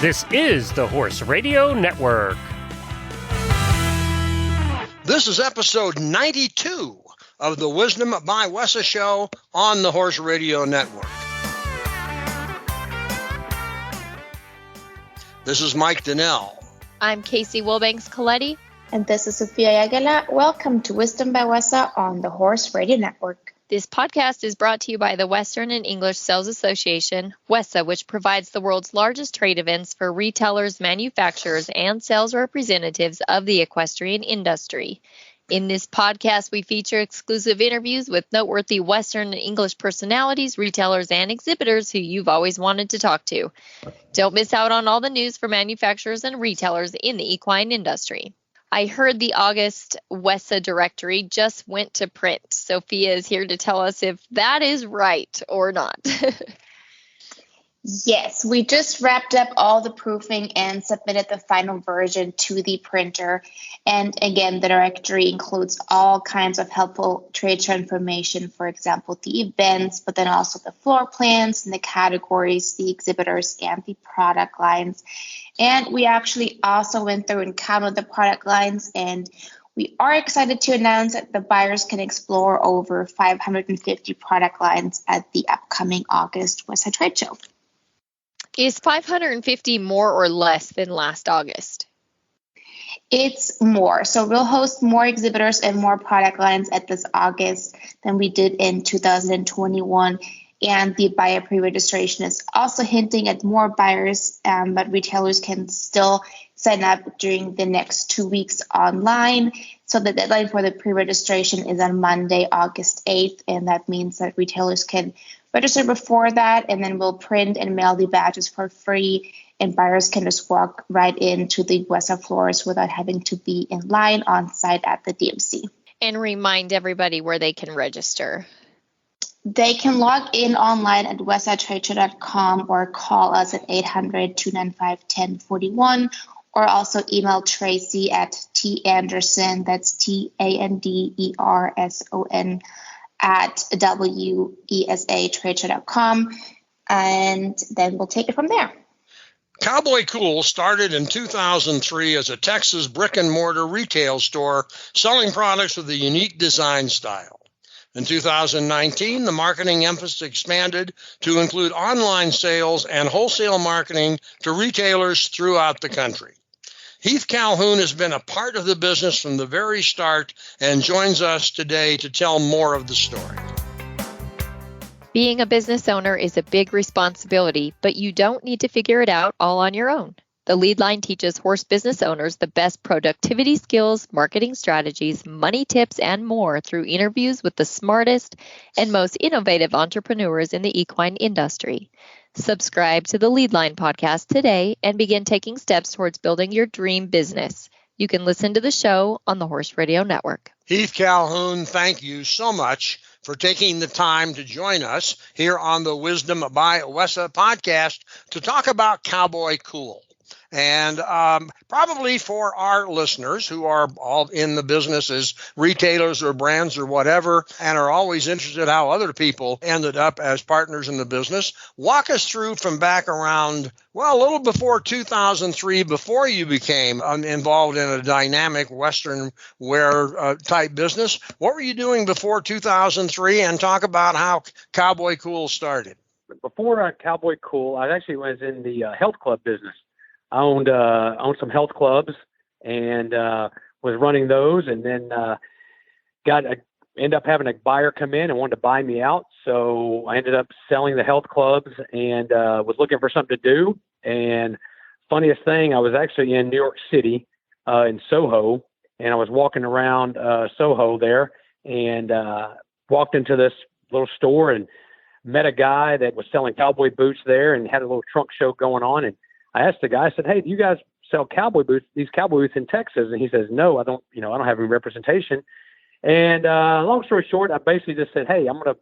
This is the Horse Radio Network. This is episode 92 of the Wisdom by WESA show on the Horse Radio Network. This is Mike Donnell. I'm Casey Wilbanks-Coletti. And this is Sofia Aguila. Welcome to Wisdom by WESA on the Horse Radio Network. This podcast is brought to you by the Western and English Sales Association, WESA, which provides the world's largest trade events for retailers, manufacturers, and sales representatives of the equestrian industry. In this podcast, we feature exclusive interviews with noteworthy Western and English personalities, retailers, and exhibitors who you've always wanted to talk to. Don't miss out on all the news for manufacturers and retailers in the equine industry. I heard the August WESA directory just went to print. Sophia is here to tell us if that is right or not. Yes, we just wrapped up all the proofing and submitted the final version to the printer. And again, the directory includes all kinds of helpful trade show information, for example, the events, but then also the floor plans and the categories, the exhibitors, and the product lines. And we actually also went through and counted the product lines, and we are excited to announce that the buyers can explore over 550 product lines at the upcoming August WESA trade show. Is 550 more or less than last August? It's more. So we'll host more exhibitors and more product lines at this August than we did in 2021. And the buyer pre-registration is also hinting at more buyers, but retailers can still sign up during the next 2 weeks online. So the deadline for the pre-registration is on Monday, August 8th, and that means that retailers can register before that, and then we'll print and mail the badges for free, and buyers can just walk right into the WESA floors without having to be in line on site at the DMC. And remind everybody where they can register. They can log in online at wesatradeshow.com or call us at 800-295-1041, or also email Tracy at tanderson, that's TANDERSON, at WESAtradeshow.com, and then we'll take it from there. Cowboy Cool started in 2003 as a Texas brick-and-mortar retail store selling products with a unique design style. In 2019, the marketing emphasis expanded to include online sales and wholesale marketing to retailers throughout the country. Heath Calhoun has been a part of the business from the very start and joins us today to tell more of the story. Being a business owner is a big responsibility, but you don't need to figure it out all on your own. The Lead Line teaches horse business owners the best productivity skills, marketing strategies, money tips, and more through interviews with the smartest and most innovative entrepreneurs in the equine industry. Subscribe to the Lead Line podcast today and begin taking steps towards building your dream business. You can listen to the show on the Horse Radio Network. Heath Calhoun, thank you so much for taking the time to join us here on the Wisdom by WESA podcast to talk about Cowboy Cool. And probably for our listeners who are all in the business as retailers or brands or whatever, and are always interested how other people ended up as partners in the business, walk us through from back around, well, a little before 2003, before you became involved in a dynamic Western wear type business. What were you doing before 2003? And talk about how Cowboy Cool started. Before Cowboy Cool, I actually was in the health club business. I owned some health clubs and was running those, and then ended up having a buyer come in and wanted to buy me out. So I ended up selling the health clubs and was looking for something to do. And funniest thing, I was actually in New York City in Soho, and I was walking around Soho there and walked into this little store and met a guy that was selling cowboy boots there and had a little trunk show going on. And I asked the guy, I said, "Hey, do you guys sell cowboy boots, these cowboy boots in Texas?" And he says, "No, I don't have any representation." And long story short, I basically just said, "Hey, I'm gonna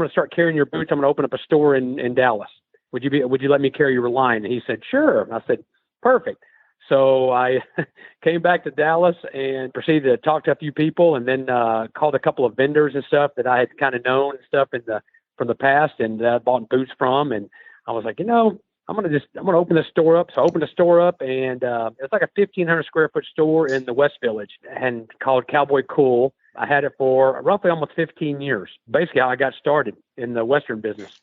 start carrying your boots. I'm gonna open up a store in Dallas. Would you let me carry your line?" And he said, "Sure." And I said, "Perfect." So I came back to Dallas and proceeded to talk to a few people, and then called a couple of vendors and stuff that I had kind of known and stuff from the past and bought boots from. And I was like, I'm going to open the store up. So I opened the store up, and it's like a 1,500 square foot store in the West Village, and called Cowboy Cool. I had it for roughly almost 15 years. Basically, how I got started in the Western business.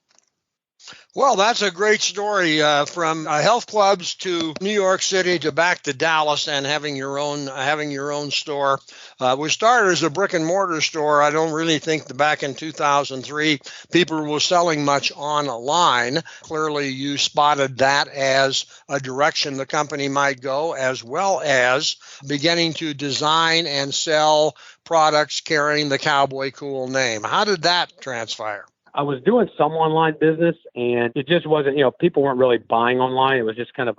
Well, that's a great story, from health clubs to New York City to back to Dallas and having your own store. We started as a brick and mortar store. I don't really think that back in 2003 people were selling much online. Clearly, you spotted that as a direction the company might go, as well as beginning to design and sell products carrying the Cowboy Cool name. How did that transpire? I was doing some online business, and it just wasn't, people weren't really buying online. It was just kind of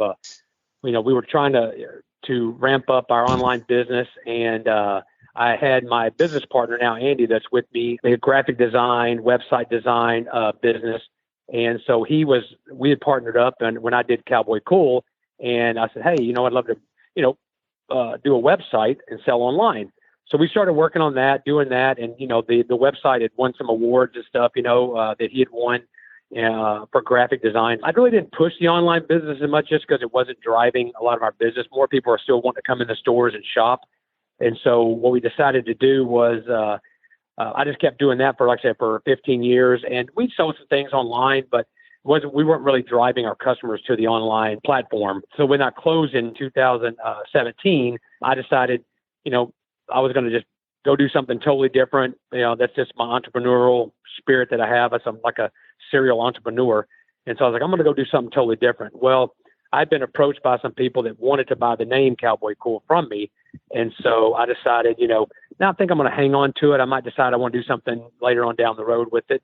we were trying to ramp up our online business. And I had my business partner now, Andy, that's with me, a graphic design, website design business. And so we had partnered up, and when I did Cowboy Cool, and I said, hey, I'd love to, do a website and sell online. So we started working on that, doing that. And, the website had won some awards and stuff, that he had won for graphic design. I really didn't push the online business as much just because it wasn't driving a lot of our business. More people are still wanting to come in the stores and shop. And so what we decided to do was I just kept doing that for, like I said, for 15 years. And we sold some things online, but we weren't really driving our customers to the online platform. So when I closed in 2017, I decided, I was going to just go do something totally different. That's just my entrepreneurial spirit that I have. I'm like a serial entrepreneur. And so I was like, I'm going to go do something totally different. Well, I've been approached by some people that wanted to buy the name Cowboy Cool from me. And so I decided, now I think I'm going to hang on to it. I might decide I want to do something later on down the road with it.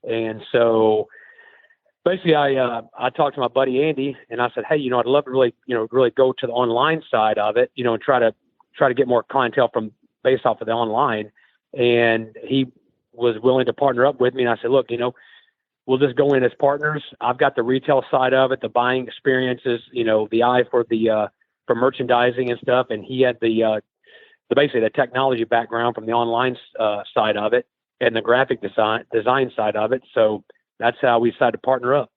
And so basically I talked to my buddy, Andy, and I said, hey, I'd love to really go to the online side of it, and try to get more clientele based off of the online. And he was willing to partner up with me. And I said, look, we'll just go in as partners. I've got the retail side of it, the buying experiences, the eye for merchandising and stuff. And he had basically the technology background from the online side of it and the graphic design side of it. So that's how we decided to partner up.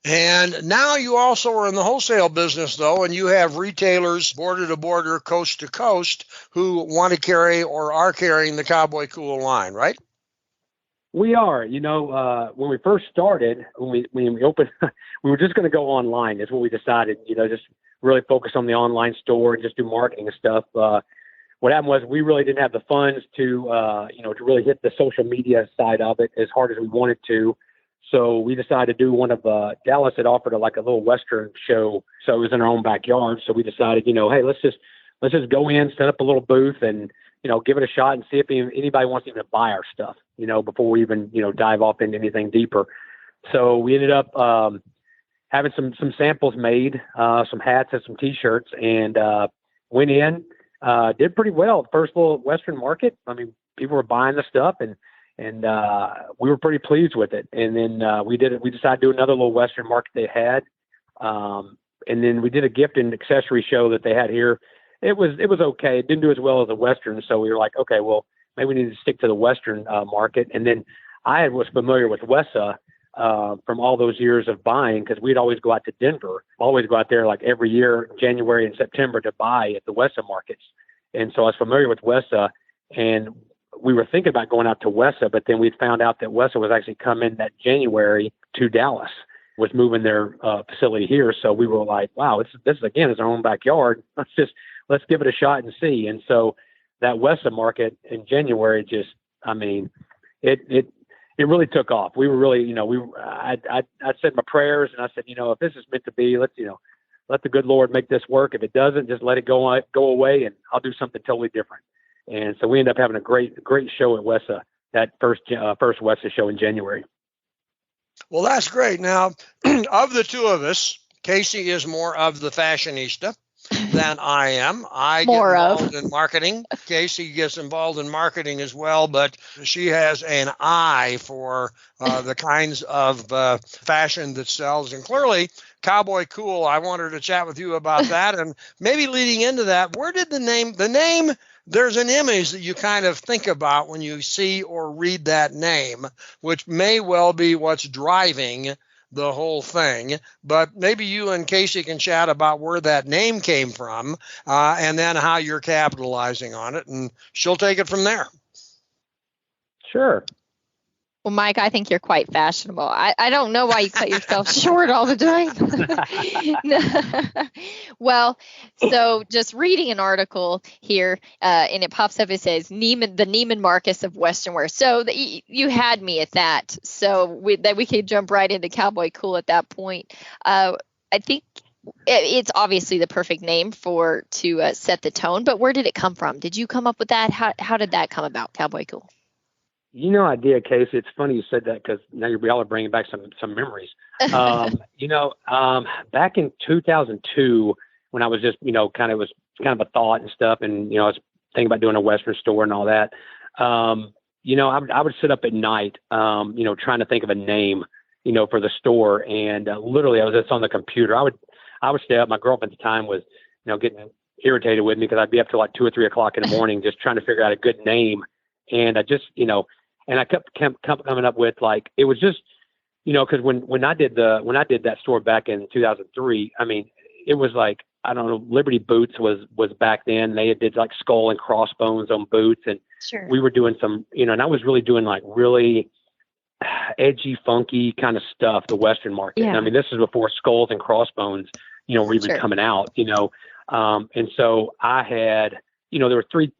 And now you also are in the wholesale business, though, and you have retailers border to border, coast to coast, who want to carry or are carrying the Cowboy Cool line, right? We are. When we first started, when we opened, we were just going to go online. Is what we decided. Just really focus on the online store and just do marketing and stuff. What happened was we really didn't have the funds to to really hit the social media side of it as hard as we wanted to. So we decided to do one of Dallas had offered a little Western show. So it was in our own backyard. So we decided, hey, let's just go in, set up a little booth and, give it a shot and see if anybody wants to even buy our stuff, before we even, dive off into anything deeper. So we ended up having some samples made, some hats and some T-shirts, and went in, did pretty well. First little Western market. I mean, people were buying the stuff and we were pretty pleased with it. And then we decided to do another little Western market they had. And then we did a gift and accessory show that they had here. It was okay. It didn't do as well as the Western. So we were like, okay, well, maybe we need to stick to the Western market. And then I was familiar with WESA from all those years of buying, because we'd always go out to Denver, always go out there like every year, January and September, to buy at the WESA markets. And so I was familiar with WESA, and we were thinking about going out to WESA, but then we found out that WESA was actually coming that January to Dallas, was moving their facility here. So we were like, wow, this is again, is our own backyard. Let's give it a shot and see. And so that WESA market in January, it really took off. We were really, I said my prayers and I said, if this is meant to be, let's, let the good Lord make this work. If it doesn't, just let it go away, and I'll do something totally different. And so we ended up having a great show at WESA, that first WESA show in January. Well, that's great. Now, of the two of us, Casey is more of the fashionista than I am. I get involved in marketing. Casey gets involved in marketing as well, but she has an eye for the kinds of fashion that sells. And clearly, Cowboy Cool, I wanted to chat with you about that. And maybe leading into that, where did the name, there's an image that you kind of think about when you see or read that name, which may well be what's driving the whole thing. But maybe you and Casey can chat about where that name came from, and then how you're capitalizing on it, and she'll take it from there. Sure. Well, Mike, I think you're quite fashionable. I don't know why you cut yourself short all the time. Well, so just reading an article here, and it pops up, it says the Neiman Marcus of Western wear. So you had me at that. So we could jump right into Cowboy Cool at that point. I think it's obviously the perfect name to set the tone, but where did it come from? Did you come up with that? How did that come about, Cowboy Cool? I did, Casey. It's funny you said that because now y'all are bringing back some memories. Back in 2002, when I was just, kind of a thought and stuff, and I was thinking about doing a Western store and all that. I would sit up at night, trying to think of a name, for the store, and literally I was just on the computer. I would stay up. My girlfriend at the time was, getting irritated with me because I'd be up till like 2 or 3 o'clock in the morning just trying to figure out a good name, and I just, and I kept coming up with, like, it was just, because when I did that store back in 2003, I mean, it was like, I don't know, Liberty Boots was back then. They did like skull and crossbones on boots, and sure. We were doing some, and I was really doing like really edgy, funky kind of stuff, the Western market. Yeah. I mean, this is before skulls and crossbones, were even Sure. coming out, and so I had, there were three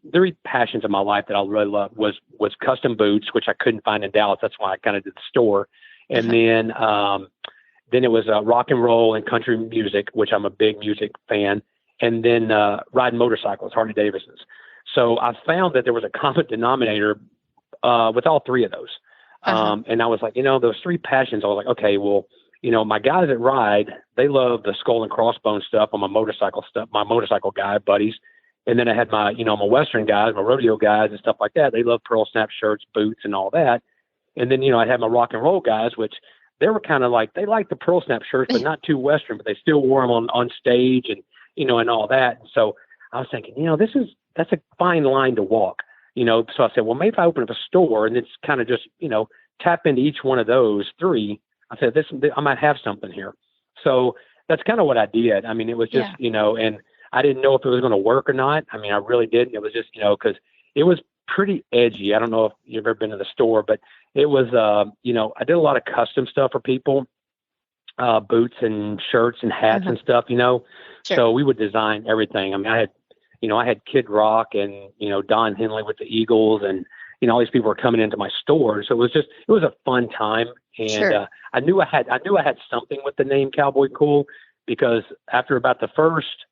passions in my life that I really loved was custom boots, which I couldn't find in Dallas. That's why I kind of did the store. And then it was rock and roll and country music, which I'm a big music fan. And then riding motorcycles, Harley Davidsons. So I found that there was a common denominator with all three of those. And I was like, those three passions, I was like, okay, well, my guys that ride, they love the skull and crossbone stuff on my motorcycle guy buddies. And then I had my Western guys, my rodeo guys and stuff like that. They love pearl snap shirts, boots, and all that. And then, I had my rock and roll guys, which they were kind of like, they liked the pearl snap shirts, but not too Western, but they still wore them on stage and, and all that. And so I was thinking, that's a fine line to walk, So I said, well, maybe if I open up a store and it's kind of just, tap into each one of those three, I said, I might have something here. So that's kind of what I did. I mean, it was just, and I didn't know if it was going to work or not. I mean, I really didn't. It was just, because it was pretty edgy. I don't know if you've ever been to the store, but it was, I did a lot of custom stuff for people, boots and shirts and hats and stuff, Sure. So we would design everything. I mean, I had Kid Rock and, Don Henley with the Eagles, and, all these people were coming into my store. So it was a fun time. And Sure. I knew I had something with the name Cowboy Cool, because after about the first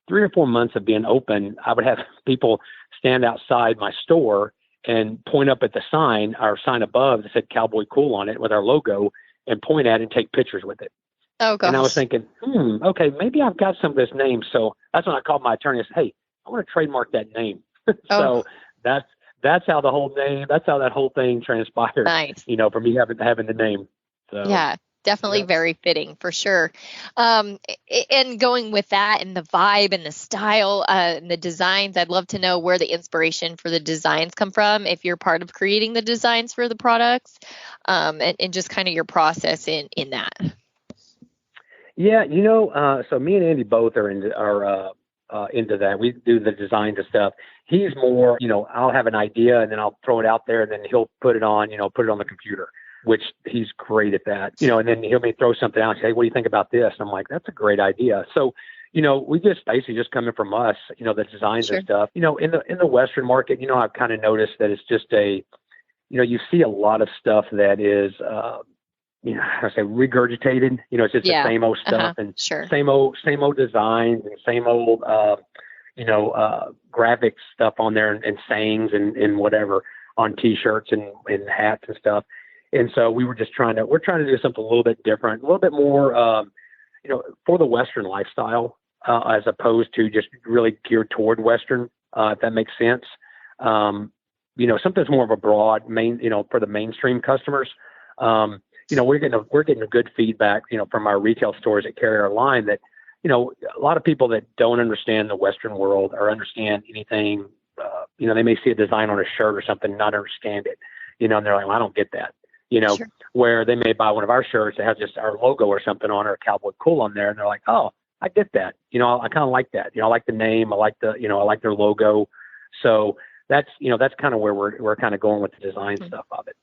3 or 4 months of being open, I would have people stand outside my store and point up at the sign, our sign above that said Cowboy Cool on it with our logo, and point at it and take pictures with it. Oh, gosh. And I was thinking, okay, maybe I've got some of this name. So that's when I called my attorney and said, hey, I want to trademark that name. So that's how that whole thing transpired. Nice. For me having the name. So yeah, definitely very fitting for sure. And going with that and the vibe and the style and the designs, I'd love to know where the inspiration for the designs come from, if you're part of creating the designs for the products, and just kind of your process in that. Yeah, so me and Andy both are into that. We do the designs and stuff. He's more, I'll have an idea and then I'll throw it out there, and then he'll put it on the computer, which he's great at that, and then he'll throw something out and say, hey, what do you think about this? And I'm like, that's a great idea. So, we just basically just coming from us, the designs Sure. and stuff, in the Western market, I've kind of noticed that it's just you see a lot of stuff that is, I say regurgitated, it's just the same old stuff and Sure. same old designs and same old, graphic stuff on there and sayings and whatever on t-shirts and hats and stuff. And so we're trying to do something a little bit different, a little bit more, for the Western lifestyle, as opposed to just really geared toward Western, if that makes sense. Something's more of a broad for the mainstream customers. We're getting a good feedback, from our retail stores that carry our line that, a lot of people that don't understand the Western world or understand anything, they may see a design on a shirt or something, not understand it, and they're like, well, I don't get that. Sure. where they may buy one of our shirts that has just our logo or something on, or Cowboy Cool on there, and they're like, oh, I get that. I kind of like that. I like the name. I like I like their logo. So that's kind of where we're kind of going with the design stuff of it.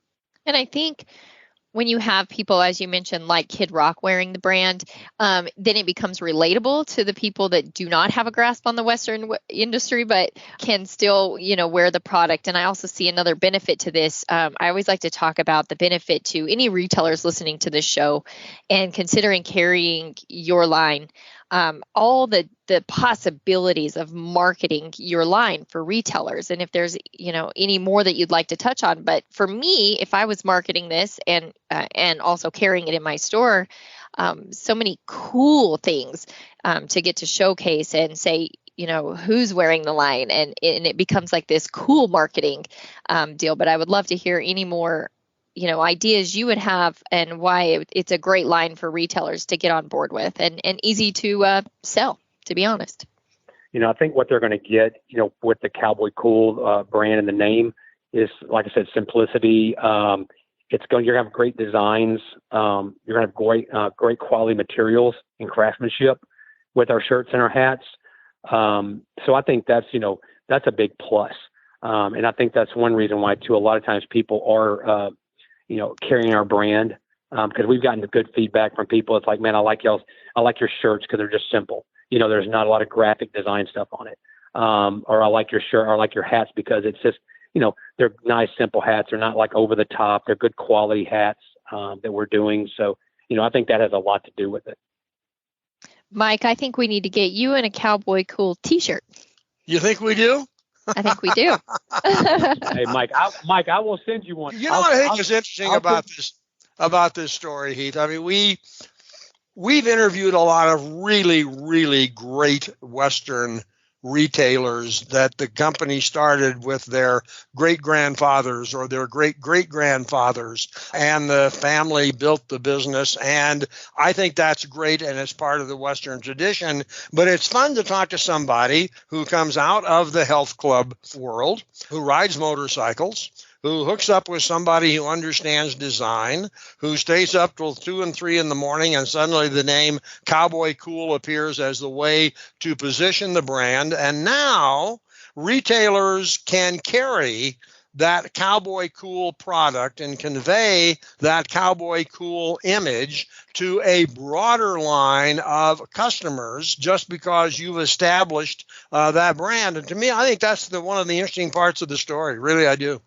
And I think when you have people, as you mentioned, like Kid Rock wearing the brand, then it becomes relatable to the people that do not have a grasp on the Western industry, but can still, wear the product. And I also see another benefit to this. I always like to talk about the benefit to any retailers listening to this show and considering carrying your line. All the possibilities of marketing your line for retailers. And if there's, any more that you'd like to touch on. But for me, if I was marketing this and also carrying it in my store, so many cool things to get to showcase and say, who's wearing the line, and it becomes like this cool marketing deal. But I would love to hear any more ideas you would have and why it's a great line for retailers to get on board with and easy to sell, to be honest. I think what they're going to get, with the Cowboy Cool brand and the name is, like I said, simplicity. You're going to have great designs. You're going to have great quality materials and craftsmanship with our shirts and our hats. So I think that's a big plus. And I think that's one reason why too, a lot of times people are, carrying our brand, because we've gotten good feedback from people. It's like, man, I like your shirts because they're just simple. There's not a lot of graphic design stuff on it. Or I like your shirt, or I like your hats because it's just, they're nice, simple hats. They're not like over the top. They're good quality hats that we're doing. So, I think that has a lot to do with it. Mike, I think we need to get you in a Cowboy Cool t-shirt. You think we do? I think we do. Hey, Mike, I will send you one. What I think is interesting about this story, Heath. I mean, we've interviewed a lot of really, really great Western retailers that the company started with their great-grandfathers or their great-great-grandfathers, and the family built the business. And I think that's great, and it's part of the Western tradition. But it's fun to talk to somebody who comes out of the health club world, who rides motorcycles, who hooks up with somebody who understands design, who stays up till 2 and 3 in the morning, and suddenly the name Cowboy Cool appears as the way to position the brand. And now retailers can carry that Cowboy Cool product and convey that Cowboy Cool image to a broader line of customers just because you've established that brand. And to me, I think that's one of the interesting parts of the story. Really, I do.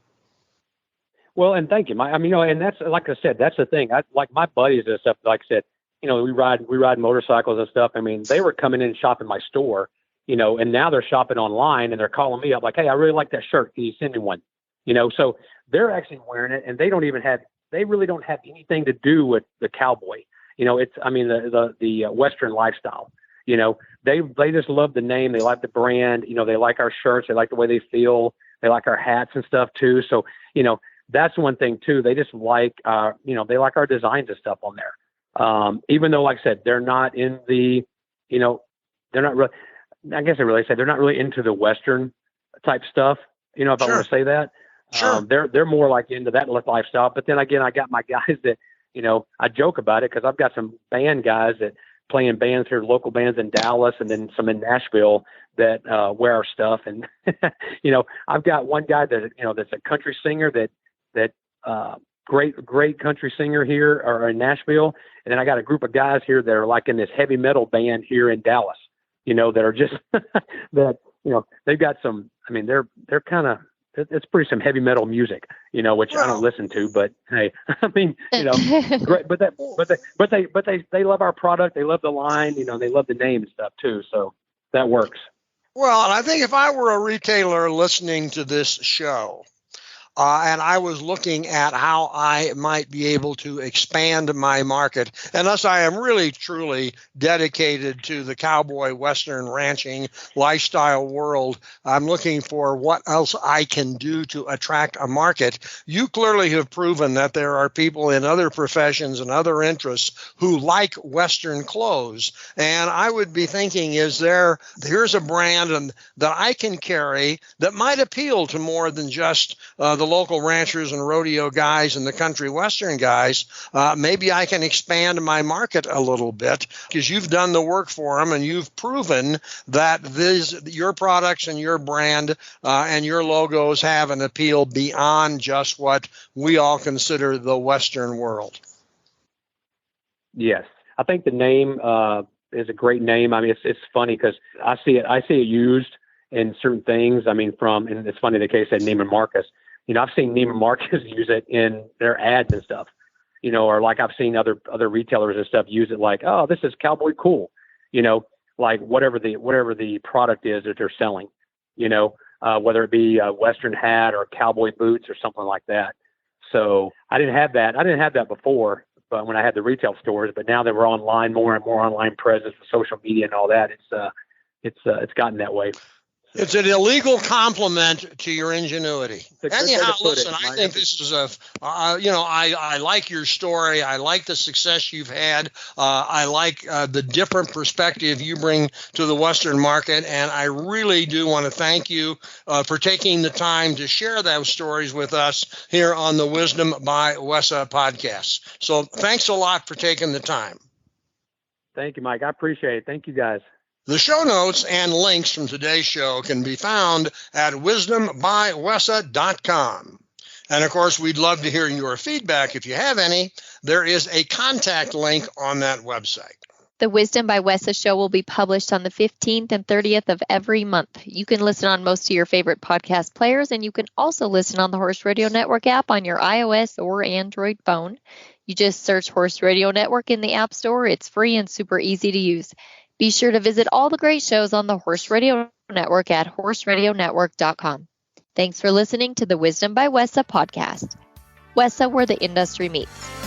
Well, and thank you. And that's, like I said, that's the thing. Like my buddies and stuff, like I said, we ride motorcycles and stuff. I mean, they were coming in and shopping my store, and now they're shopping online and they're calling me up like, hey, I really like that shirt. Can you send me one? So they're actually wearing it, and they really don't have anything to do with the cowboy. The Western lifestyle. They just love the name. They like the brand. They like our shirts. They like the way they feel. They like our hats and stuff too. So, that's one thing too. They just like, they like our designs and stuff on there. Even though, like I said, they're not in the, they're not really, I guess I really say they're not really into the Western type stuff. If I want to say that, sure. They're more like into that lifestyle. But then again, I got my guys that, I joke about it because I've got some band guys that play in bands here, local bands in Dallas, and then some in Nashville that wear our stuff. And, I've got one guy that, that's a country singer that great country singer here or in Nashville. And then I got a group of guys here that are like in this heavy metal band here in Dallas, that are just that, they've got some, they're kind of, it's pretty some heavy metal music, which I don't listen to, but hey, great, but they love our product. They love the line, they love the name and stuff too. So that works. Well, and I think if I were a retailer listening to this show, and I was looking at how I might be able to expand my market, unless I am really, truly dedicated to the cowboy Western ranching lifestyle world. I'm looking for what else I can do to attract a market. You clearly have proven that there are people in other professions and other interests who like Western clothes. And I would be thinking, here's a brand that I can carry that might appeal to more than just the local ranchers and rodeo guys and the country western guys, maybe I can expand my market a little bit, because you've done the work for them and you've proven that your products and your brand and your logos have an appeal beyond just what we all consider the Western world. Yes, I think the name is a great name. I mean, it's funny because I see it used in certain things. I mean, and it's funny the case said Neiman Marcus. I've seen Neiman Marcus use it in their ads and stuff. Or like I've seen other retailers and stuff use it like, oh, this is Cowboy Cool. Like whatever the product is that they're selling. Whether it be a Western hat or cowboy boots or something like that. So I didn't have that before, but when I had the retail stores, but now that we're online, more and more online presence with social media and all that, it's gotten that way. It's an illegal compliment to your ingenuity. Anyhow, listen, I think this is I like your story. I like the success you've had. I like the different perspective you bring to the Western market. And I really do want to thank you for taking the time to share those stories with us here on the Wisdom by WESA podcast. So thanks a lot for taking the time. Thank you, Mike. I appreciate it. Thank you, guys. The show notes and links from today's show can be found at wisdombywesa.com. And of course, we'd love to hear your feedback if you have any. There is a contact link on that website. The Wisdom by WESA show will be published on the 15th and 30th of every month. You can listen on most of your favorite podcast players, and you can also listen on the Horse Radio Network app on your iOS or Android phone. You just search Horse Radio Network in the App Store. It's free and super easy to use. Be sure to visit all the great shows on the Horse Radio Network at horseradionetwork.com. Thanks for listening to the Wisdom by WESA podcast. WESA, where the industry meets.